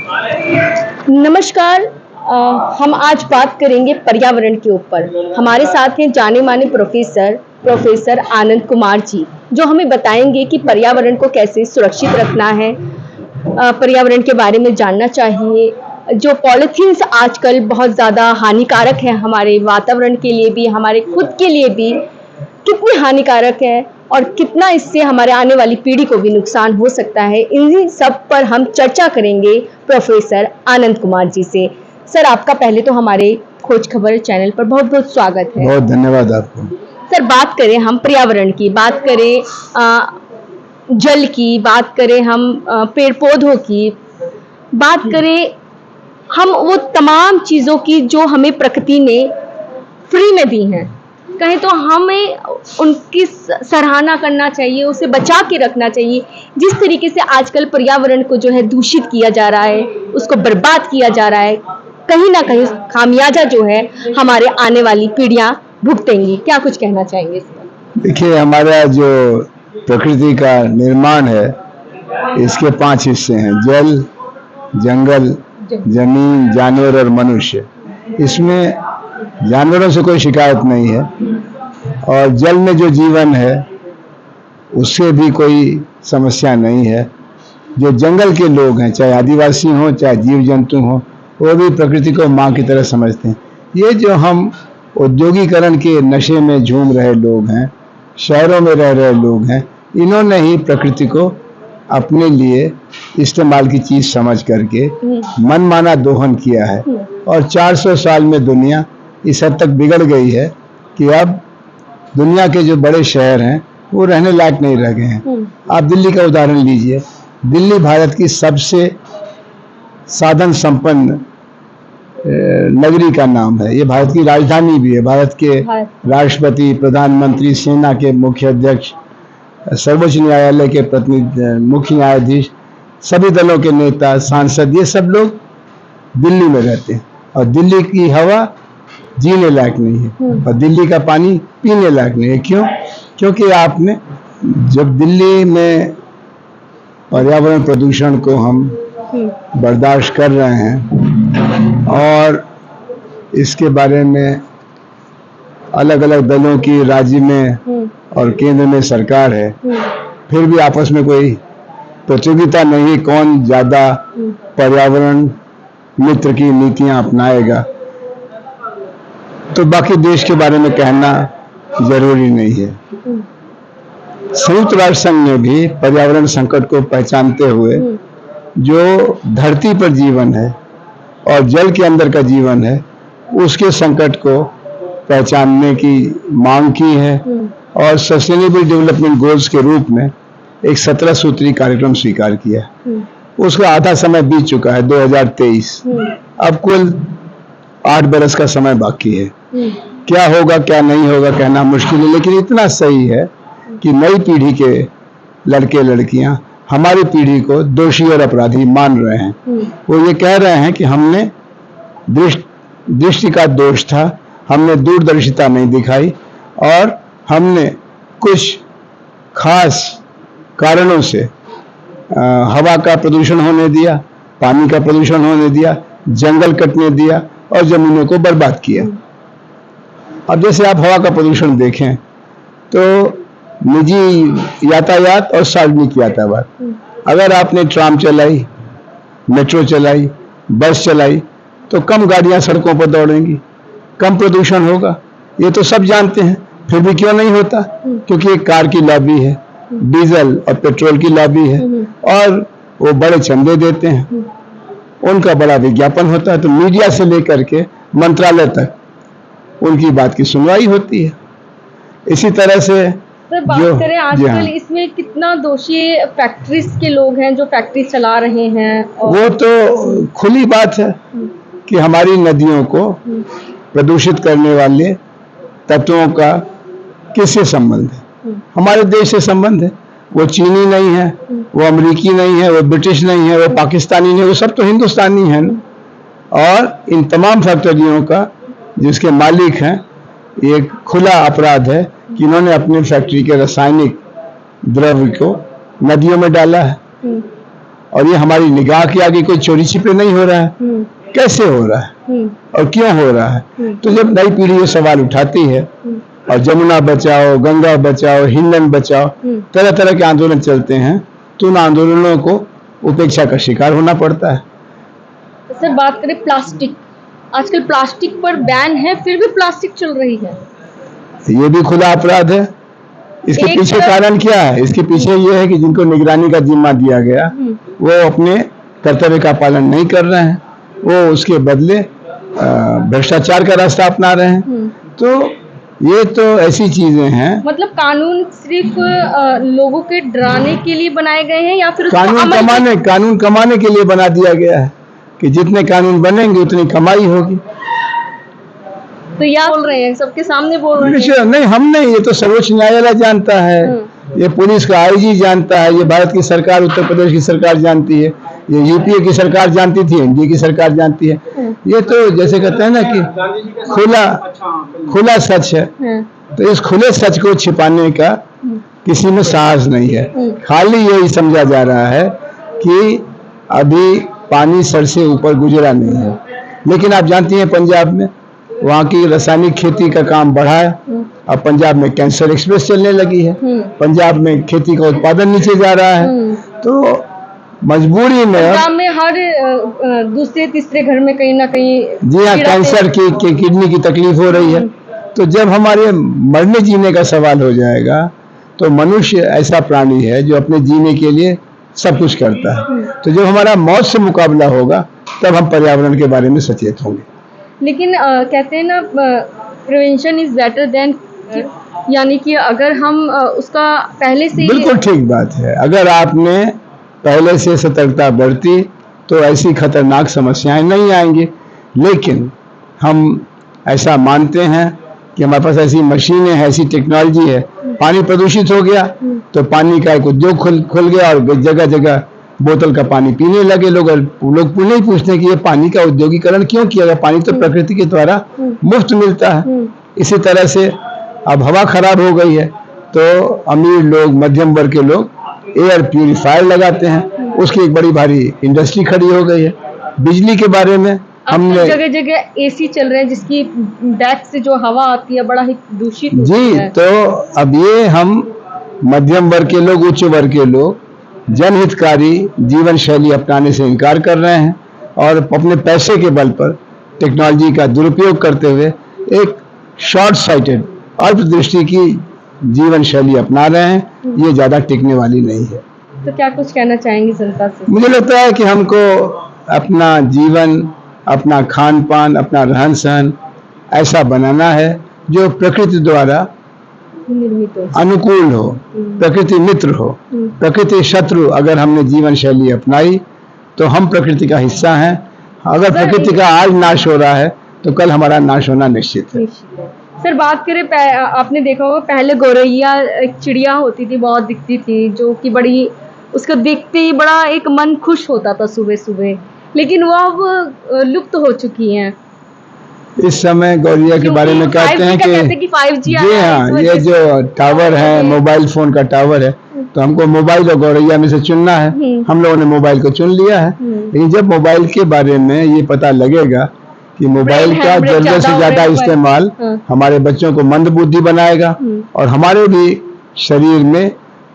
नमस्कार। हम आज बात करेंगे पर्यावरण के ऊपर। हमारे साथ हैं जाने माने प्रोफेसर आनंद कुमार जी, जो हमें बताएंगे कि पर्यावरण को कैसे सुरक्षित रखना है, पर्यावरण के बारे में जानना चाहिए। जो पॉलीथीन्स आजकल बहुत ज़्यादा हानिकारक है हमारे वातावरण के लिए भी, हमारे खुद के लिए भी, कितनी हानिकारक है और कितना इससे हमारे आने वाली पीढ़ी को भी नुकसान हो सकता है, इन्हीं सब पर हम चर्चा करेंगे प्रोफेसर आनंद कुमार जी से। सर, आपका पहले तो हमारे खोज खबर चैनल पर बहुत बहुत स्वागत है। बहुत धन्यवाद आपको। सर, बात करें हम पर्यावरण की, बात करें जल की, बात करें हम पेड़ पौधों की, बात करें हम वो तमाम चीज़ों की जो हमें प्रकृति ने फ्री में दी हैं, कहें तो हमें उनकी सराहना करना चाहिए, उसे बचा के रखना चाहिए। जिस तरीके से आजकल पर्यावरण को जो है दूषित किया जा रहा है, उसको बर्बाद किया जा रहा है, कहीं ना कहीं खामियाजा जो है हमारे आने वाली पीढ़ियां भुगतेंगी। क्या कुछ कहना चाहेंगे इस पर? देखिए, हमारा जो प्रकृति का निर्माण है, इसके 5 हिस्से हैं: जल, जंगल, जमीन, जानवर और मनुष्य। इसमें जानवरों से कोई शिकायत नहीं है, और जल में जो जीवन है उससे भी कोई समस्या नहीं है। जो जंगल के लोग हैं, चाहे आदिवासी हों चाहे जीव जंतु हों, वो भी प्रकृति को माँ की तरह समझते हैं। ये जो हम औद्योगिकरण के नशे में झूम रहे लोग हैं, शहरों में रह रहे लोग हैं, इन्होंने ही प्रकृति को अपने लिए इस्तेमाल की चीज़ समझ करके मनमाना दोहन किया है। और 400 साल में दुनिया इस हद तक बिगड़ गई है कि अब दुनिया के जो बड़े शहर हैं वो रहने लायक नहीं रह गए हैं। आप दिल्ली का उदाहरण लीजिए। दिल्ली भारत की सबसे साधन संपन्न नगरी का नाम है। ये भारत की राजधानी भी है। भारत के राष्ट्रपति, प्रधानमंत्री, सेना के मुख्य अध्यक्ष, सर्वोच्च न्यायालय के प्रतिनिधि, मुख्य न्यायाधीश, सभी दलों के नेता, सांसद, ये सब लोग दिल्ली में रहते हैं। और दिल्ली की हवा जीने लायक नहीं है, और दिल्ली का पानी पीने लायक नहीं है। क्यों? क्योंकि आपने जब दिल्ली में पर्यावरण प्रदूषण को हम बर्दाश्त कर रहे हैं, और इसके बारे में अलग अलग दलों की राज्य में और केंद्र में सरकार है, फिर भी आपस में कोई प्रतियोगिता नहीं कौन ज़्यादा पर्यावरण मित्र की नीतियां अपनाएगा, तो बाकी देश के बारे में कहना जरूरी नहीं है। संयुक्त राष्ट्र संघ ने भी पर्यावरण संकट को पहचानते हुए जो धरती पर जीवन है और जल के अंदर का जीवन है, उसके संकट को पहचानने की मांग की है, और सस्टेनेबल डेवलपमेंट गोल्स के रूप में एक 17 सूत्री कार्यक्रम स्वीकार किया। उसका आधा समय बीत चुका है, 2023। अब कुल 8 बरस का समय बाकी है। क्या होगा क्या नहीं होगा कहना मुश्किल है, लेकिन इतना सही है कि नई पीढ़ी के लड़के लड़कियां हमारी पीढ़ी को दोषी और अपराधी मान रहे हैं। वो ये कह रहे हैं कि हमने दृष्टि का दोष था, हमने दूरदर्शिता नहीं दिखाई, और हमने कुछ खास कारणों से हवा का प्रदूषण होने दिया, पानी का प्रदूषण होने दिया, जंगल कटने दिया और जमीनों को बर्बाद किया। अब जैसे आप हवा का प्रदूषण देखें तो निजी यातायात और सार्वजनिक यातायात, अगर आपने ट्राम चलाई, मेट्रो चलाई, बस चलाई, तो कम गाड़ियां सड़कों पर दौड़ेंगी, कम प्रदूषण होगा। ये तो सब जानते हैं, फिर भी क्यों नहीं होता? क्योंकि एक कार की लॉबी है, डीजल और पेट्रोल की लॉबी है, और वो बड़े चंदे देते हैं, उनका बड़ा विज्ञापन होता है, तो मीडिया से लेकर के मंत्रालय तक उनकी बात की सुनवाई होती है। इसी तरह से सर, बात करें आजकल इसमें कितना दोषी फैक्ट्रीज के लोग हैं जो फैक्ट्री चला रहे हैं, और वो तो खुली बात है कि हमारी नदियों को प्रदूषित करने वाले तत्वों का किससे संबंध है? हमारे देश से संबंध है। वो चीनी नहीं है, वो अमेरिकी नहीं है, वो ब्रिटिश नहीं है, वो पाकिस्तानी नहीं है, वो सब तो हिंदुस्तानी हैं। और इन तमाम फैक्ट्रियों का जिसके मालिक हैं, ये खुला अपराध है कि इन्होंने अपनी फैक्ट्री के रासायनिक द्रव्य को नदियों में डाला है। और ये हमारी निगाह के आगे कोई चोरी छिपे नहीं हो रहा है। कैसे हो रहा है और क्यों हो रहा है? तो जब नई पीढ़ी ये सवाल उठाती है और जमुना बचाओ, गंगा बचाओ, हिंडन बचाओ, तरह तरह के आंदोलन चलते हैं, तो उन आंदोलनों को उपेक्षा का शिकार होना पड़ता है। सर बात करें प्लास्टिक, आजकल प्लास्टिक पर बैन है, फिर भी प्लास्टिक चल रही है। ये भी खुला अपराध है। इसके पीछे कारण क्या है? इसके पीछे ये है कि जिनको निगरानी का जिम्मा दिया गया वो अपने कर्तव्य का पालन नहीं कर रहे हैं, वो उसके बदले भ्रष्टाचार का रास्ता अपना रहे हैं। तो ये तो ऐसी चीजें हैं। मतलब कानून सिर्फ लोगों के डराने के लिए बनाए गए हैं या फिर कानून कमाने के लिए बना दिया गया है कि जितने कानून बनेंगे उतनी कमाई होगी। तो या बोल रहे हैं, सबके सामने बोल रहे हैं? नहीं, हम नहीं, ये तो सर्वोच्च न्यायालय जानता है, ये पुलिस का आईजी जानता है, ये भारत की सरकार, उत्तर प्रदेश की सरकार जानती है, ये यूपीए की सरकार जानती थी, एनडीए की सरकार जानती है। ये तो जैसे कहते हैं ना कि खुला सच है। तो इस खुले सच को छिपाने का किसी में साहस नहीं है। खाली यही समझा जा रहा है कि अभी पानी सर से ऊपर गुजरा नहीं है। लेकिन आप जानती हैं पंजाब में वहाँ की रासायनिक खेती का काम बढ़ा है। अब पंजाब में कैंसर एक्सप्रेस चलने लगी है। पंजाब में खेती का उत्पादन नीचे जा रहा है। तो मजबूरी में पंजाब में हर दूसरे तीसरे घर में कहीं ना कहीं जी हाँ कैंसर की किडनी की तकलीफ हो रही है। तो जब हमारे मरने जीने का सवाल हो जाएगा तो मनुष्य ऐसा प्राणी है जो अपने जीने के लिए सब कुछ करता है। तो जब हमारा मौत से मुकाबला होगा तब हम पर्यावरण के बारे में सचेत होंगे। लेकिन कहते हैं ना प्रिवेंशन इज बेटर देन, यानी कि अगर हम उसका पहले से बिल्कुल ठीक बात है। अगर आपने पहले से सतर्कता बरती तो ऐसी खतरनाक समस्याएं नहीं आएंगी। लेकिन हम ऐसा मानते हैं कि हमारे पास ऐसी मशीनें हैं, ऐसी टेक्नोलॉजी है, पानी प्रदूषित हो गया तो पानी का एक उद्योग खुल गया और जगह जगह बोतल का पानी पीने लगे लोग। लोग नहीं पूछते कि ये पानी का औद्योगिकरण क्यों किया गया? पानी तो प्रकृति के द्वारा मुफ्त मिलता है। इसी तरह से अब हवा खराब हो गई है तो अमीर लोग, मध्यम वर्ग के लोग एयर प्यूरिफायर लगाते हैं, उसकी एक बड़ी भारी इंडस्ट्री खड़ी हो गई है। बिजली के बारे में हमने जगह जगह एसी चल रहे हैं जिसकी बैक से जो हवा आती है बड़ा ही दूषित होती है। तो अब ये हम मध्यम वर्ग के लोग, उच्च वर्ग के लोग जनहितकारी जीवन शैली अपनाने से इनकार कर रहे हैं और अपने पैसे के बल पर टेक्नोलॉजी का दुरुपयोग करते हुए एक शॉर्ट साइटेड अल्पदृष्टि की जीवन शैली अपना रहे हैं। ये ज्यादा टिकने वाली नहीं है। तो क्या कुछ कहना चाहेंगे जनता से? मुझे लगता है कि हमको अपना जीवन, अपना खान पान, अपना रहन सहन ऐसा बनाना है जो प्रकृति द्वारा अनुकूल हो, प्रकृति मित्र हो। प्रकृति शत्रु अगर हमने जीवन शैली अपनाई तो हम प्रकृति का हिस्सा हैं। अगर प्रकृति का आज नाश हो रहा है तो कल हमारा नाश होना निश्चित है। सर बात करें, आपने देखा होगा पहले गौरैया एक चिड़िया होती थी, बहुत दिखती थी, जो कि बड़ी, उसको देखते ही बड़ा एक मन खुश होता था सुबह सुबह, लेकिन वो अब लुप्त हो चुकी हैं। इस समय गौरैया के बारे में कहते हैं कि 5G जी हाँ, ये जो टावर है, मोबाइल फोन का टावर है, तो हमको मोबाइल और गौरैया में से चुनना है। हम लोगों ने मोबाइल को चुन लिया है। लेकिन जब मोबाइल के बारे में ये पता लगेगा कि मोबाइल का जरूरत से ज्यादा इस्तेमाल हमारे बच्चों को मंद बुद्धि बनाएगा और हमारे भी शरीर में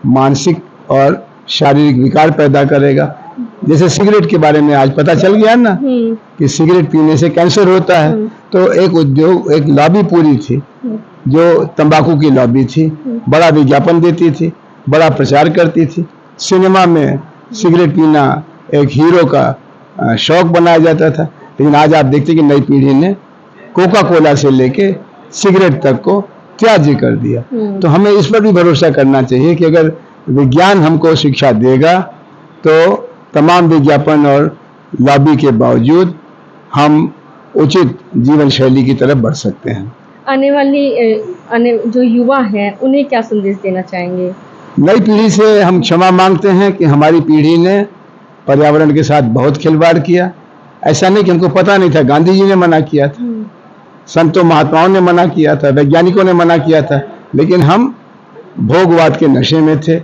मानसिक और शारीरिक विकार पैदा करेगा। जैसे सिगरेट के बारे में आज पता चल गया ना कि सिगरेट पीने से कैंसर होता है। तो एक उद्योग, एक लॉबी पूरी थी जो तंबाकू की लॉबी थी, बड़ा विज्ञापन देती थी, बड़ा प्रचार करती थी। सिनेमा में सिगरेट पीना एक हीरो का शौक बनाया जाता था। लेकिन आज आप देखते कि नई पीढ़ी ने कोका कोला से लेके सिगरेट तक को त्याज्य कर दिया। तो हमें इस पर भी भरोसा करना चाहिए कि अगर विज्ञान हमको शिक्षा देगा तो तमाम विज्ञापन और लॉबी के बावजूद हम उचित जीवन शैली की तरफ बढ़ सकते हैं। आने जो युवा हैं उन्हें क्या संदेश देना चाहेंगे? नई पीढ़ी से हम क्षमा मांगते हैं कि हमारी पीढ़ी ने पर्यावरण के साथ बहुत खिलवाड़ किया। ऐसा नहीं कि हमको पता नहीं था, गांधी जी ने मना किया था, संतों महात्माओं ने मना किया था, वैज्ञानिकों ने मना किया था, लेकिन हम भोगवाद के नशे में थे,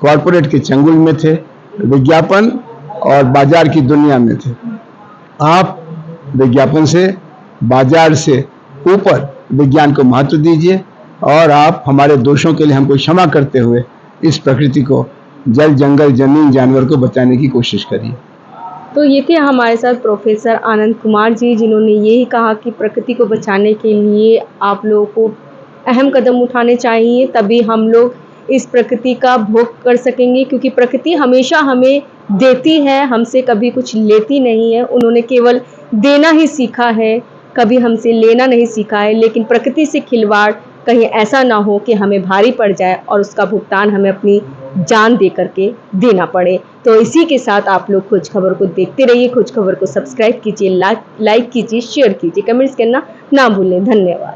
कॉरपोरेट के चंगुल में थे। विज्ञापन और बाजार की दुनिया में थे। आप विज्ञापन से, बाजार से ऊपर विज्ञान को महत्व दीजिए और आप हमारे दोषों के लिए हमको क्षमा करते हुए इस प्रकृति को, जल, जंगल, जमीन, जानवर को बचाने की कोशिश करिए। तो ये थे हमारे साथ प्रोफेसर आनंद कुमार जी, जिन्होंने यही कहा कि प्रकृति को बचाने के लिए आप लोगों को अहम कदम उठाने चाहिए, तभी हम लोग इस प्रकृति का भोग कर सकेंगे, क्योंकि प्रकृति हमेशा हमें देती है, हमसे कभी कुछ लेती नहीं है। उन्होंने केवल देना ही सीखा है, कभी हमसे लेना नहीं सीखा है। लेकिन प्रकृति से खिलवाड़ कहीं ऐसा ना हो कि हमें भारी पड़ जाए और उसका भुगतान हमें अपनी जान दे करके देना पड़े। तो इसी के साथ आप लोग खोज खबर को देखते रहिए। खोज खबर को सब्सक्राइब कीजिए, लाइक कीजिए, शेयर कीजिए, कमेंट्स करना ना भूलें। धन्यवाद।